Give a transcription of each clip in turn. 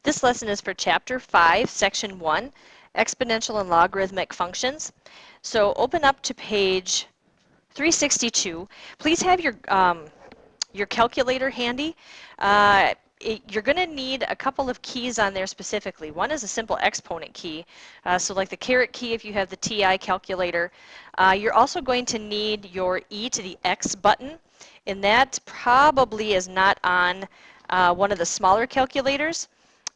This lesson is for Chapter 5, Section 1, Exponential and Logarithmic Functions. So open up to page 362. Please have your calculator handy. You're going to need a couple of keys on there specifically. One is a simple exponent key, so like the caret key if you have the TI calculator. You're also going to need your e to the x button, and that probably is not on one of the smaller calculators.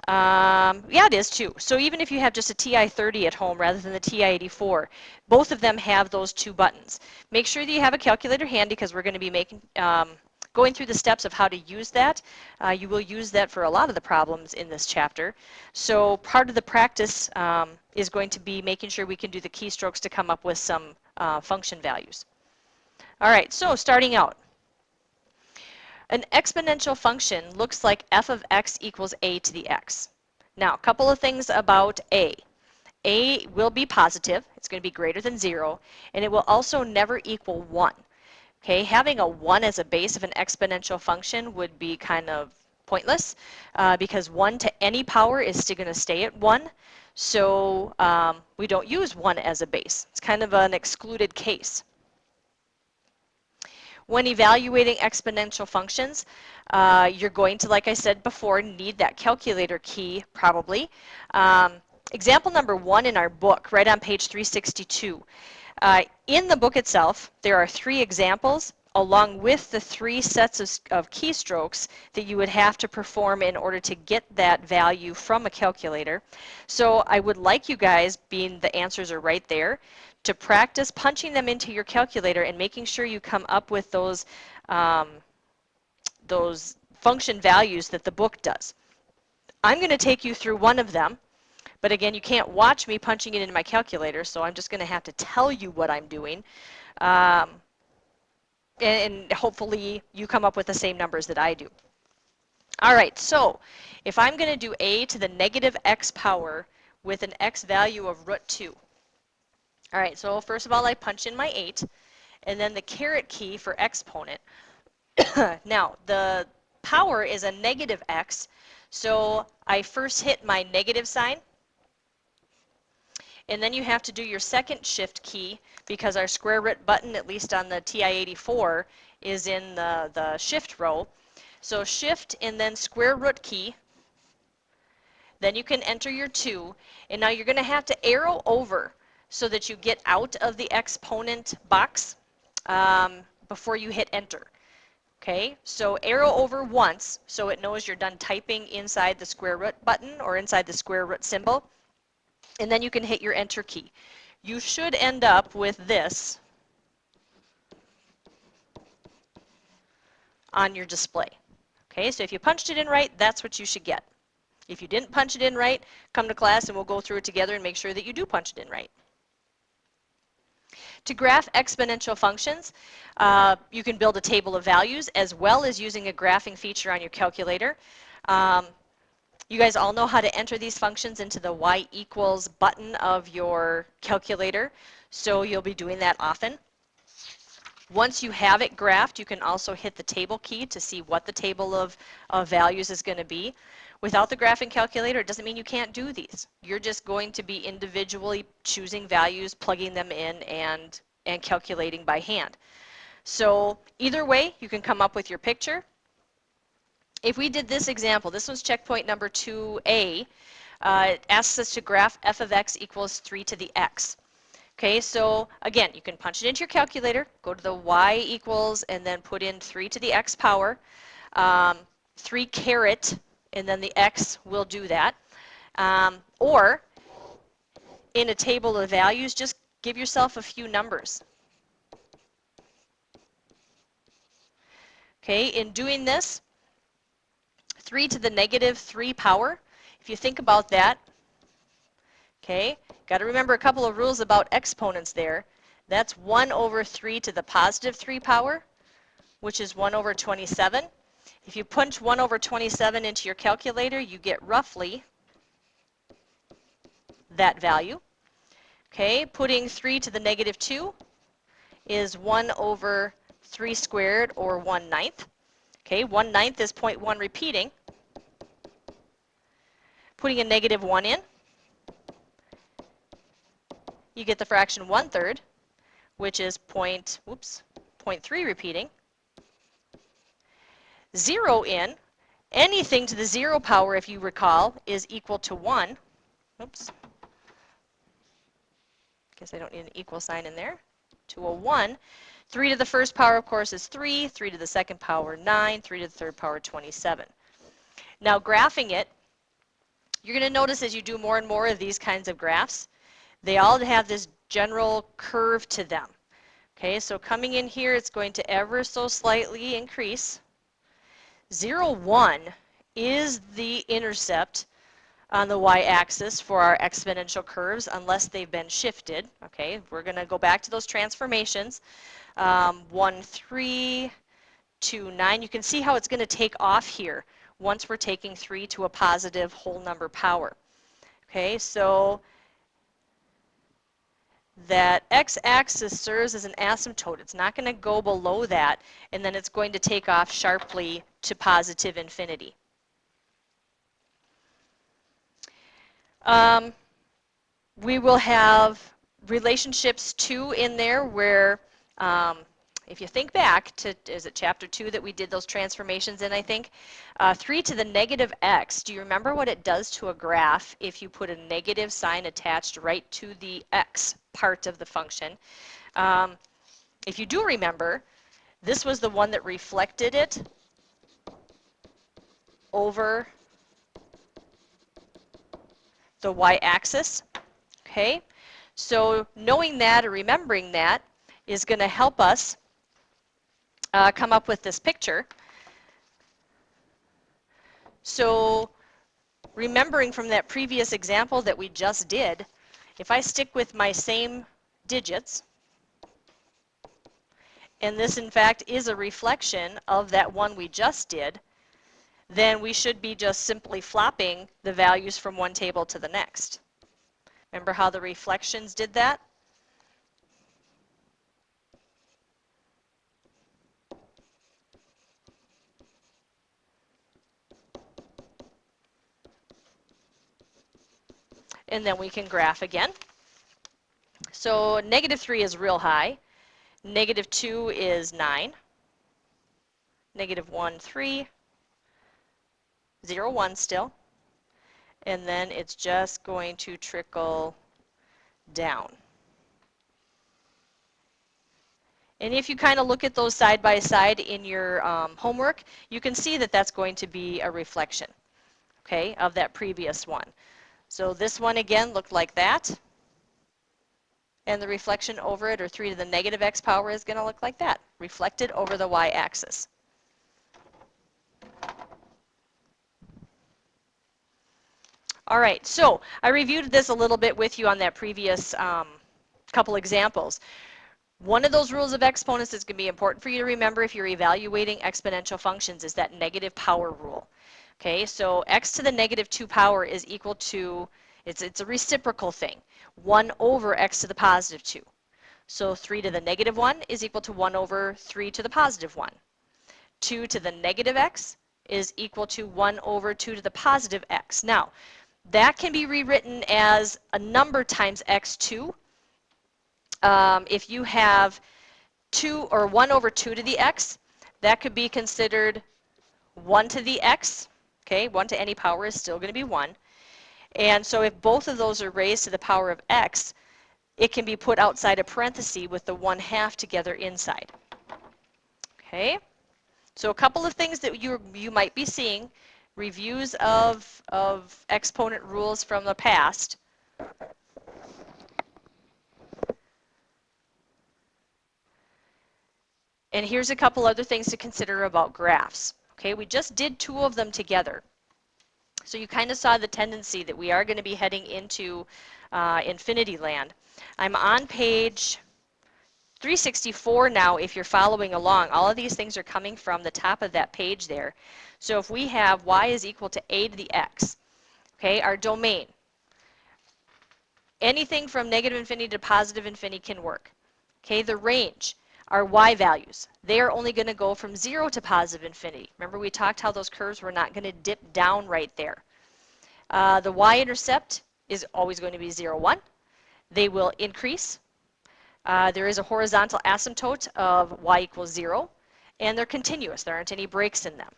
Yeah, it is too. So even if you have just a TI-30 at home rather than the TI-84, both of them have those two buttons. Make sure that you have a calculator handy because we're going to be going through the steps of how to use that. You will use that for a lot of the problems in this chapter. So part of the practice is going to be making sure we can do the keystrokes to come up with some function values. All right, so starting out. An exponential function looks like f of x equals a to the x. Now, a couple of things about a. A will be positive, it's going to be greater than 0, and it will also never equal 1. Okay, having a 1 as a base of an exponential function would be kind of pointless because 1 to any power is still going to stay at 1. So we don't use 1 as a base. It's kind of an excluded case. When evaluating exponential functions, you're going to, like I said before, need that calculator key probably. Example number 1 in our book, right on page 362. In the book itself, there are 3 examples along with the 3 sets of keystrokes that you would have to perform in order to get that value from a calculator. So I would like you guys, being the answers are right there, to practice punching them into your calculator and making sure you come up with those function values that the book does. I'm going to take you through one of them, but again, you can't watch me punching it into my calculator, so I'm just going to have to tell you what I'm doing. And hopefully you come up with the same numbers that I do. All right, so if I'm going to do a to the negative x power with an x value of root 2. All right, so first of all, I punch in my 8, and then the caret key for exponent. Now, the power is a negative x, so I first hit my negative sign, and then you have to do your second shift key because our square root button, at least on the TI-84, is in the shift row. So shift and then square root key. Then you can enter your 2, and now you're going to have to arrow over so that you get out of the exponent box before you hit enter. Okay, so arrow over once so it knows you're done typing inside the square root button or inside the square root symbol, and then you can hit your enter key. You should end up with this on your display. Okay, so if you punched it in right, that's what you should get. If you didn't punch it in right, come to class and we'll go through it together and make sure that you do punch it in right. To graph exponential functions, you can build a table of values as well as using a graphing feature on your calculator. You guys all know how to enter these functions into the y equals button of your calculator, so you'll be doing that often. Once you have it graphed, you can also hit the table key to see what the table of values is going to be. Without the graphing calculator, it doesn't mean you can't do these. You're just going to be individually choosing values, plugging them in, and calculating by hand. So either way, you can come up with your picture. If we did this example, this one's checkpoint number 2a, it asks us to graph f of x equals 3 to the x. Okay, so again, you can punch it into your calculator, go to the y equals, and then put in 3 to the x power, 3 caret, and then the x will do that. Or in a table of values, just give yourself a few numbers. Okay, in doing this, 3 to the negative 3 power, if you think about that, okay, got to remember a couple of rules about exponents there. That's 1 over 3 to the positive 3 power, which is 1 over 27. If you punch 1 over 27 into your calculator, you get roughly that value. Okay, putting 3 to the negative 2 is 1 over 3 squared, or 1/9. Okay, 1/9 is 0.1 repeating. Putting a negative 1 in, you get the fraction 1/3, which is point, whoops, 0.3 repeating. 0 in, anything to the 0 power, if you recall, is equal to 1. Oops. Guess I don't need an equal sign in there. To a 1. 3 to the first power, of course, is 3. 3 to the second power, 9. 3 to the third power, 27. Now, graphing it, you're going to notice as you do more and more of these kinds of graphs, they all have this general curve to them. Okay, so coming in here, it's going to ever so slightly increase. 0, 1 is the intercept on the y-axis for our exponential curves unless they've been shifted. Okay, we're going to go back to those transformations. 1, 3, 2, 9. You can see how it's going to take off here once we're taking 3 to a positive whole number power. Okay, so that x-axis serves as an asymptote. It's not going to go below that, and then it's going to take off sharply to positive infinity. We will have relationships 2 in there where, if you think back to, is it chapter 2 that we did those transformations in, I think? 3 to the negative x. Do you remember what it does to a graph if you put a negative sign attached right to the x part of the function? If you do remember, this was the one that reflected it over the y-axis. Okay, so knowing that or remembering that is going to help us come up with this picture. So remembering from that previous example that we just did, if I stick with my same digits, and this in fact is a reflection of that one we just did, then we should be just simply flopping the values from one table to the next. Remember how the reflections did that? And then we can graph again. So negative 3 is real high. Negative 2 is 9. Negative 1, 3. 0, 1 still. And then it's just going to trickle down. And if you kind of look at those side by side in your homework, you can see that that's going to be a reflection, okay, of that previous one. So this one again looked like that. And the reflection over it, or 3 to the negative x power, is going to look like that, reflected over the y-axis. All right, so I reviewed this a little bit with you on that previous couple examples. One of those rules of exponents that's going to be important for you to remember if you're evaluating exponential functions is that negative power rule. Okay, so x to the negative 2 power is equal to, it's a reciprocal thing, 1 over x to the positive 2. So 3 to the negative 1 is equal to 1 over 3 to the positive 1. 2 to the negative x is equal to 1 over 2 to the positive x. Now, that can be rewritten as a number times x2. If you have 2 or 1 over 2 to the x, that could be considered 1 to the x. Okay, 1 to any power is still going to be 1. And so if both of those are raised to the power of x, it can be put outside a parenthesis with the 1/2 together inside. Okay, so a couple of things that you might be seeing, reviews of exponent rules from the past. And here's a couple other things to consider about graphs. Okay, we just did 2 of them together. So you kind of saw the tendency that we are going to be heading into infinity land. I'm on page 364 now if you're following along. All of these things are coming from the top of that page there. So if we have y is equal to a to the x, okay, our domain, anything from negative infinity to positive infinity can work. Okay, the range, our y values, they are only going to go from 0 to positive infinity. Remember we talked how those curves were not going to dip down right there. The y-intercept is always going to be 0, 1. They will increase. There is a horizontal asymptote of y equals 0, and they're continuous. There aren't any breaks in them.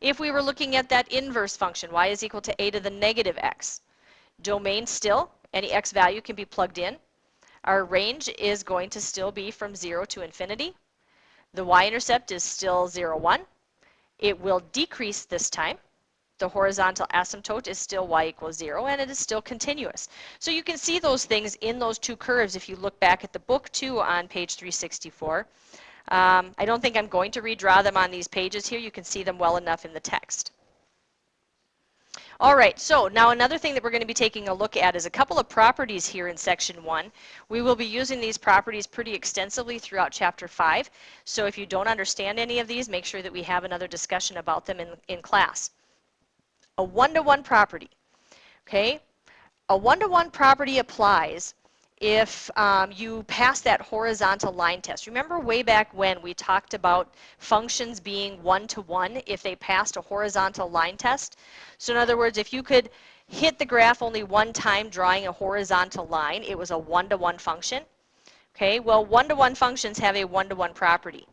If we were looking at that inverse function, y is equal to a to the negative x, domain still, any x value can be plugged in. Our range is going to still be from 0 to infinity. The y-intercept is still 0, 1. It will decrease this time. The horizontal asymptote is still y equals 0, and it is still continuous. So you can see those things in those two curves if you look back at the book too on page 364. I don't think I'm going to redraw them on these pages here. You can see them well enough in the text. All right, so now another thing that we're going to be taking a look at is a couple of properties here in section 1. We will be using these properties pretty extensively throughout chapter 5. So if you don't understand any of these, make sure that we have another discussion about them in class. A one-to-one property, okay? A one-to-one property applies if you pass that horizontal line test. Remember way back when we talked about functions being one-to-one if they passed a horizontal line test? So in other words, if you could hit the graph only one time drawing a horizontal line, it was a one-to-one function. Okay, well, one-to-one functions have a one-to-one property.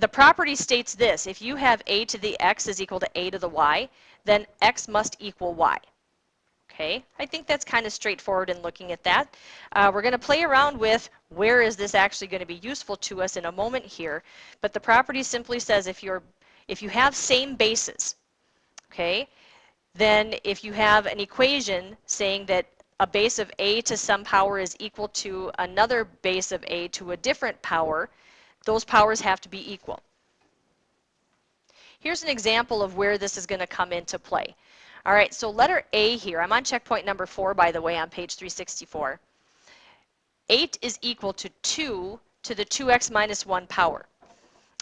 The property states this: if you have a to the x is equal to a to the y, then x must equal y. Okay, I think that's kind of straightforward in looking at that. We're going to play around with where is this actually going to be useful to us in a moment here, but the property simply says if you have same bases, okay, then if you have an equation saying that a base of a to some power is equal to another base of a to a different power, those powers have to be equal. Here's an example of where this is going to come into play. All right, so letter A here, I'm on checkpoint number 4, by the way, on page 364. 8 is equal to 2 to the 2x minus 1 power.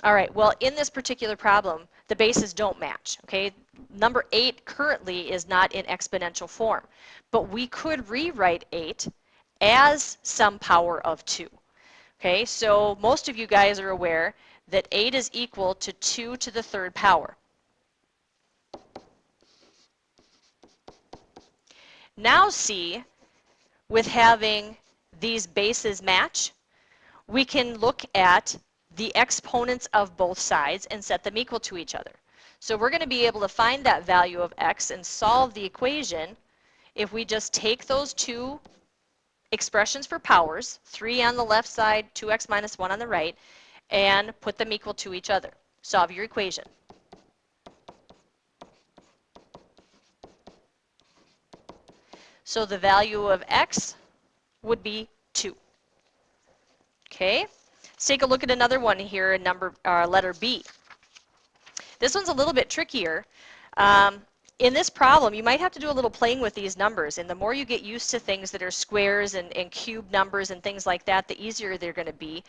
All right, well, in this particular problem, the bases don't match, okay? Number 8 currently is not in exponential form, but we could rewrite 8 as some power of 2. Okay, so most of you guys are aware that 8 is equal to 2 to the third power. Now see, with having these bases match, we can look at the exponents of both sides and set them equal to each other. So we're going to be able to find that value of x and solve the equation if we just take those two expressions for powers, 3 on the left side, 2x minus 1 on the right, and put them equal to each other. Solve your equation. So the value of x would be 2. Okay, let's take a look at another one here in letter B. This one's a little bit trickier. In this problem, you might have to do a little playing with these numbers, and the more you get used to things that are squares and cube numbers and things like that, the easier they're going to be.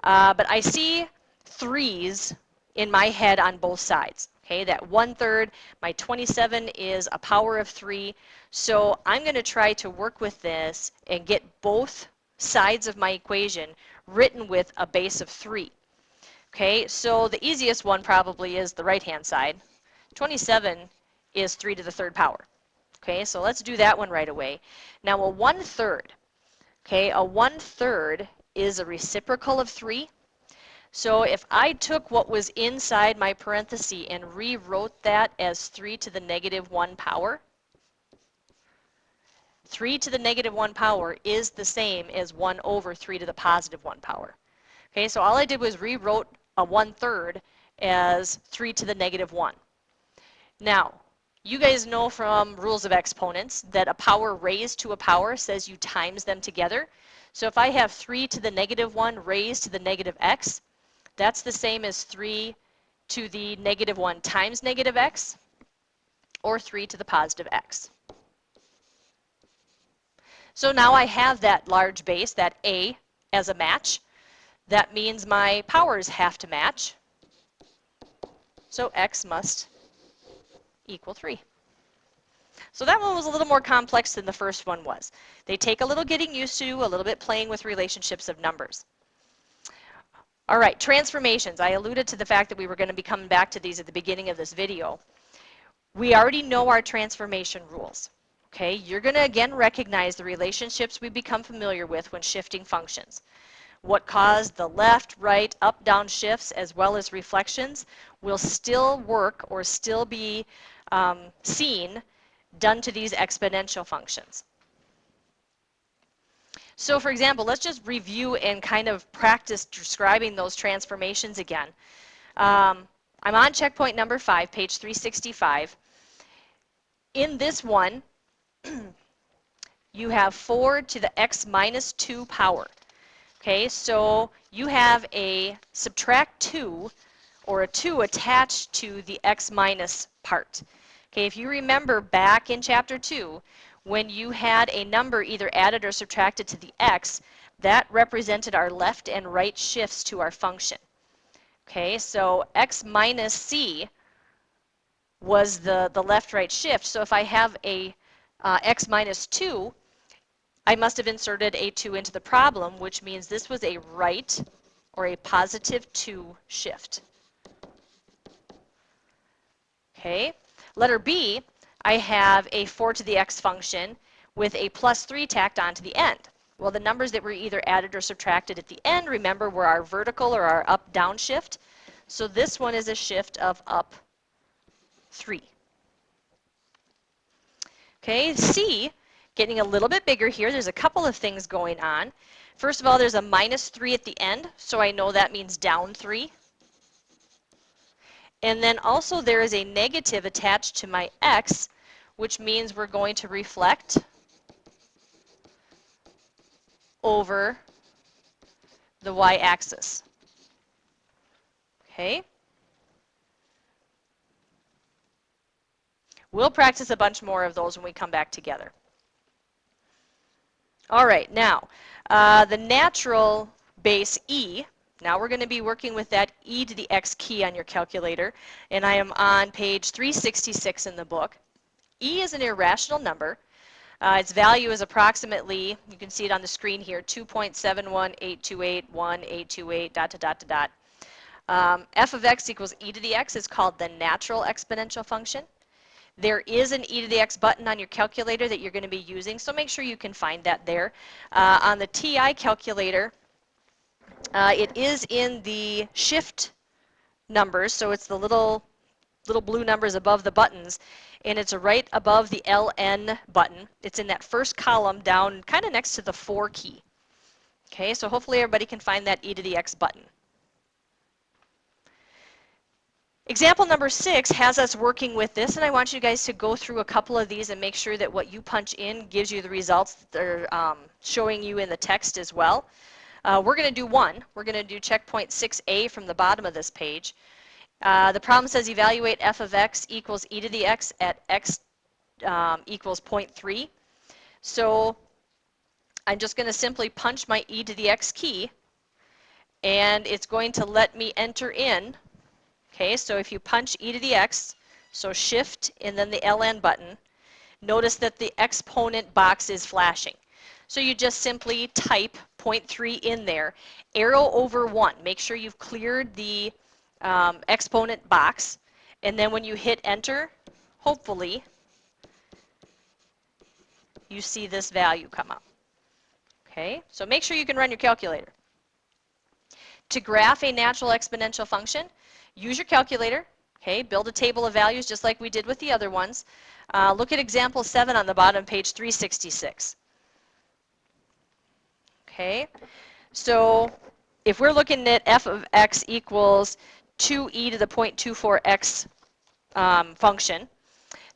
But I see 3's in my head on both sides. Okay, that 1/3, my 27 is a power of 3, so I'm going to try to work with this and get both sides of my equation written with a base of 3. Okay, so the easiest one probably is the right-hand side. 27 is 3 to the third power. Okay, so let's do that one right away. Now a 1/3, okay, a 1/3 is a reciprocal of 3. So if I took what was inside my parenthesis and rewrote that as 3 to the negative 1 power, 3 to the negative 1 power is the same as 1 over 3 to the positive 1 power. Okay, so all I did was rewrote a 1/3 as 3 to the negative 1. Now, you guys know from rules of exponents that a power raised to a power says you times them together. So if I have 3 to the negative 1 raised to the negative x, that's the same as 3 to the negative 1 times negative x, or 3 to the positive x. So now I have that large base, that a, as a match. That means my powers have to match. So x must equal 3. So that one was a little more complex than the first one was. They take a little getting used to, a little bit playing with relationships of numbers. All right, transformations. I alluded to the fact that we were going to be coming back to these at the beginning of this video. We already know our transformation rules. Okay, you're going to again recognize the relationships we become familiar with when shifting functions. What caused the left, right, up, down shifts as well as reflections will still work or still be seen done to these exponential functions. So for example, let's just review and kind of practice describing those transformations again. I'm on checkpoint number 5, page 365. In this one, you have 4 to the x minus 2 power. Okay, so you have a subtract 2 or a 2 attached to the x minus part. Okay, if you remember back in chapter 2, when you had a number either added or subtracted to the x, that represented our left and right shifts to our function. Okay, so x minus c was the left-right shift. So if I have a x minus 2, I must have inserted a 2 into the problem, which means this was a right or a positive 2 shift. Okay. Letter B, I have a 4 to the x function with a plus 3 tacked on to the end. Well, the numbers that were either added or subtracted at the end, remember, were our vertical or our up-down shift. So this one is a shift of up 3. Okay, C, getting a little bit bigger here. There's a couple of things going on. First of all, there's a minus 3 at the end, so I know that means down 3. And then also there is a negative attached to my x, which means we're going to reflect over the y-axis. Okay? We'll practice a bunch more of those when we come back together. All right, now, the natural base e, now we're going to be working with that e to the x key on your calculator, and I am on page 366 in the book. E is an irrational number. Its value is approximately, you can see it on the screen here, 2.718281828, dot, dot, dot, dot, dot. F of x equals e to the x is called the natural exponential function. There is an e to the x button on your calculator that you're going to be using, so make sure you can find that there. On the TI calculator, it is in the shift numbers, so it's the little blue numbers above the buttons, and it's right above the LN button. It's in that first column down kind of next to the 4 key. Okay, so hopefully everybody can find that e to the x button. Example number 6 has us working with this, and I want you guys to go through a couple of these and make sure that what you punch in gives you the results that they're showing you in the text as well. We're going to do one. We're going to do checkpoint 6A from the bottom of this page. The problem says evaluate f of x equals e to the x at x equals 0.3. So I'm just going to simply punch my e to the x key, and it's going to let me enter in. Okay, so if you punch e to the x, so shift and then the LN button, notice that the exponent box is flashing. So you just simply type 0.3 in there, arrow over 1. Make sure you've cleared the exponent box, and then when you hit enter, hopefully you see this value come up. Okay, so make sure you can run your calculator. To graph a natural exponential function, use your calculator. Okay, build a table of values just like we did with the other ones. Look at example 7 on the bottom, page 366. Okay, so if we're looking at f of x equals 2e to the 0.24x function,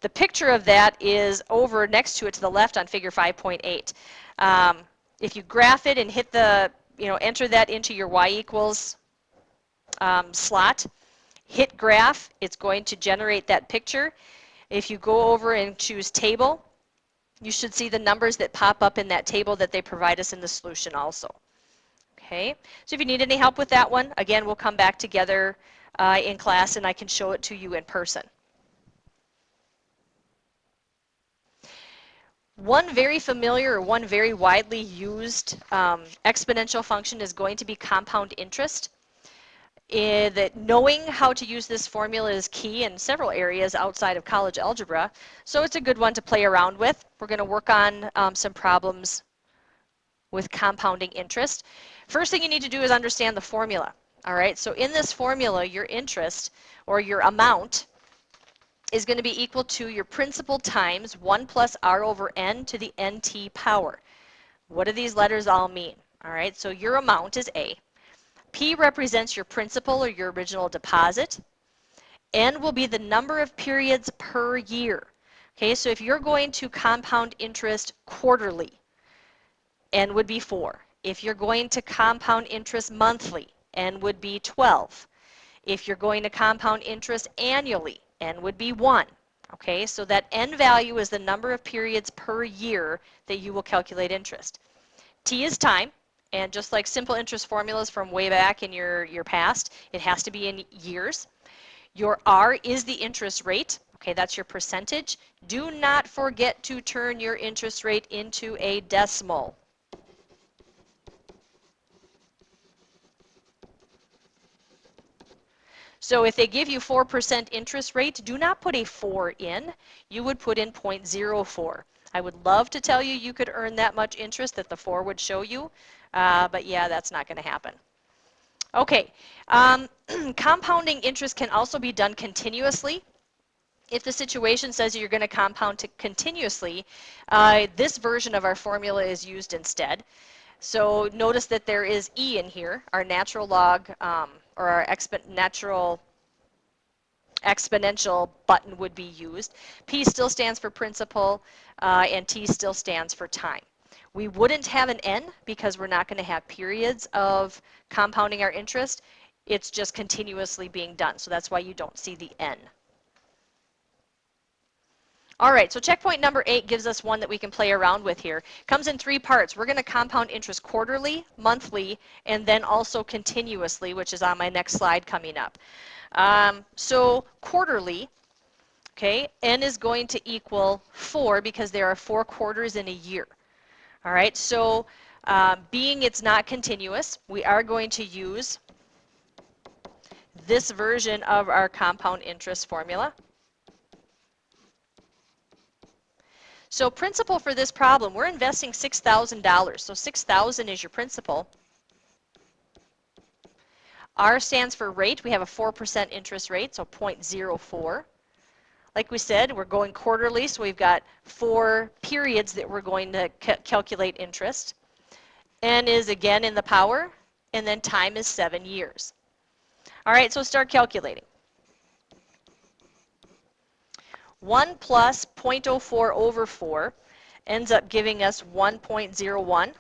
the picture of that is over next to it to the left on figure 5.8. If you graph it and hit the, enter that into your y equals slot, hit graph, it's going to generate that picture. If you go over and choose table, you should see the numbers that pop up in that table that they provide us in the solution also. Okay, so if you need any help with that one, again, we'll come back together in class and I can show it to you in person. One very familiar or one very widely used exponential function is going to be compound interest. that knowing how to use this formula is key in several areas outside of college algebra, so it's a good one to play around with. We're going to work on some problems with compounding interest. First thing you need to do is understand the formula. All right, so in this formula, your interest or your amount is going to be equal to your principal times 1 plus r over n to the nt power. What do these letters all mean? All right, so your amount is A. P represents your principal or your original deposit. N will be the number of periods per year. Okay, so if you're going to compound interest quarterly, N would be 4. If you're going to compound interest monthly, N would be 12. If you're going to compound interest annually, N would be 1. Okay, so that N value is the number of periods per year that you will calculate interest. T is time, and just like simple interest formulas from way back in your past, it has to be in years. Your R is the interest rate. Okay, that's your percentage. Do not forget to turn your interest rate into a decimal. So if they give you 4% interest rate, do not put a 4 in. You would put in 0.04. I would love to tell you you could earn that much interest that the 4 would show you, but yeah, that's not going to happen. Okay, compounding interest can also be done continuously. If the situation says you're going to compound continuously, this version of our formula is used instead. So notice that there is E in here, our natural log, or our natural exponential button would be used. P still stands for principal, and T still stands for time. We wouldn't have an N because we're not going to have periods of compounding our interest. It's just continuously being done, so that's why you don't see the N. All right, so checkpoint number 8 gives us one that we can play around with here. Comes in 3 parts. We're going to compound interest quarterly, monthly, and then also continuously, which is on my next slide coming up. So quarterly, okay, N is going to equal 4 because there are 4 quarters in a year. All right, so being it's not continuous, we are going to use this version of our compound interest formula. So principal for this problem, we're investing $6,000. So $6,000 is your principal. R stands for rate. We have a 4% interest rate, so 0.04. Like we said, we're going quarterly, so we've got 4 periods that we're going to calculate interest. N is again in the power, and then time is 7 years. All right, so start calculating. 1 plus 0.04 over 4 ends up giving us 1.01.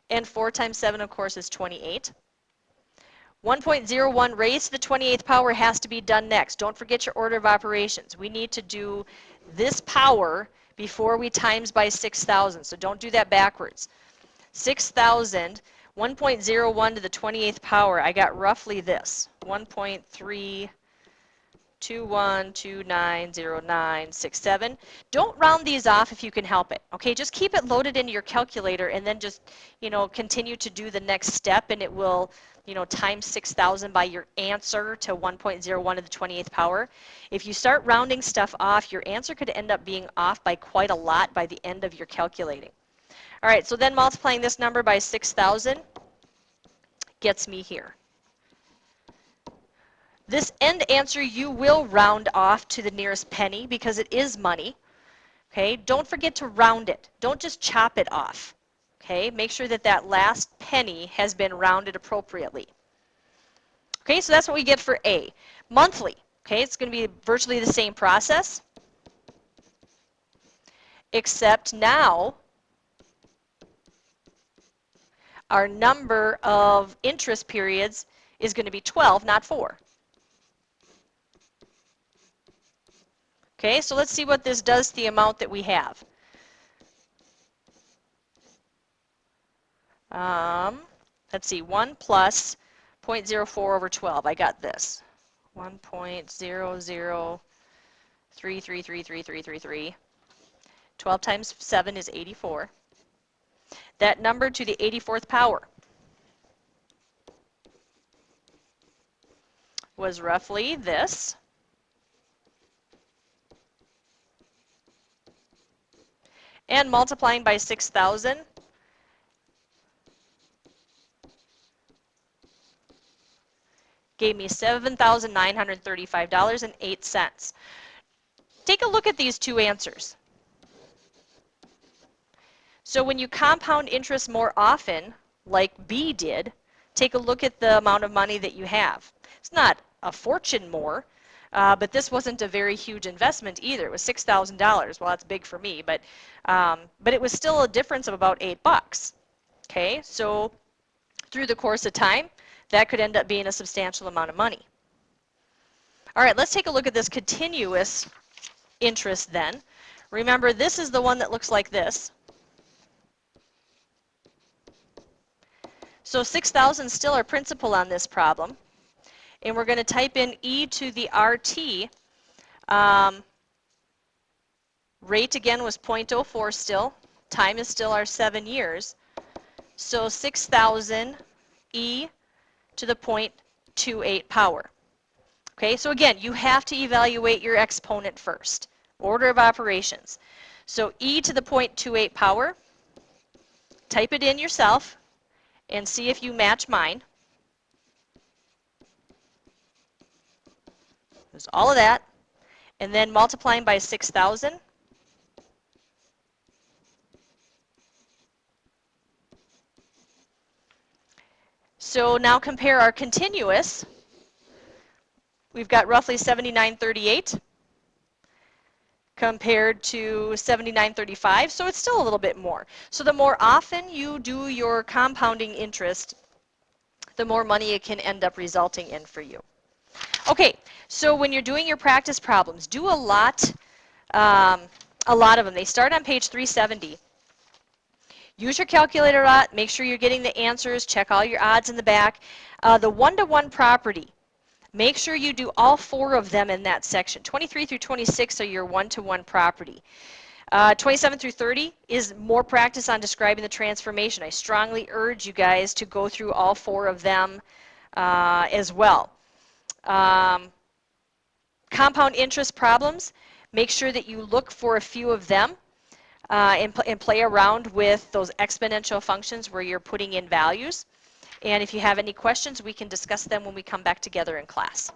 And 4 times 7, of course, is 28. 1.01 raised to the 28th power has to be done next. Don't forget your order of operations. We need to do this power before we times by 6,000. So don't do that backwards. 6,000, 1.01 to the 28th power, I got roughly this, 1.321290967. Don't round these off if you can help it. Okay, just keep it loaded into your calculator and then just, continue to do the next step, and it will, times 6,000 by your answer to 1.01 to the 28th power. If you start rounding stuff off, your answer could end up being off by quite a lot by the end of your calculating. All right, so then multiplying this number by 6,000 gets me here. This end answer you will round off to the nearest penny because it is money. Okay, don't forget to round it. Don't just chop it off. Okay, make sure that that last penny has been rounded appropriately. Okay, so that's what we get for A. Monthly, okay, it's going to be virtually the same process, except now our number of interest periods is going to be 12, not 4. Okay, so let's see what this does to the amount that we have. Let's see, 1 plus 0.04 over 12. I got this. 1.0033333333. 12 times 7 is 84. That number to the 84th power. was roughly this. And multiplying by 6,000 gave me $7,935.08. Take a look at these two answers. So when you compound interest more often, like B did, take a look at the amount of money that you have. It's not a fortune more, but this wasn't a very huge investment either. It was $6,000. Well, that's big for me, but it was still a difference of about $8. Okay, so through the course of time, that could end up being a substantial amount of money. All right, let's take a look at this continuous interest then. Remember, this is the one that looks like this. So 6,000 still our principal on this problem. And we're going to type in e to the RT. Rate again was 0.04 still. Time is still our 7 years. So 6,000 e to the 0.28 power. Okay, so again, you have to evaluate your exponent first. Order of operations. So e to the 0.28 power, type it in yourself and see if you match mine. There's all of that. And then multiplying by 6,000. So now compare our continuous. We've got roughly 7938 compared to 7935, so it's still a little bit more. So the more often you do your compounding interest, the more money it can end up resulting in for you. Okay, so when you're doing your practice problems, do a lot of them. They start on page 370. Use your calculator a lot. Make sure you're getting the answers. Check all your odds in the back. The one-to-one property. Make sure you do all 4 of them in that section. 23 through 26 are your one-to-one property. 27 through 30 is more practice on describing the transformation. I strongly urge you guys to go through all 4 of them as well. Compound interest problems, make sure that you look for a few of them and play around with those exponential functions where you're putting in values. And if you have any questions, we can discuss them when we come back together in class.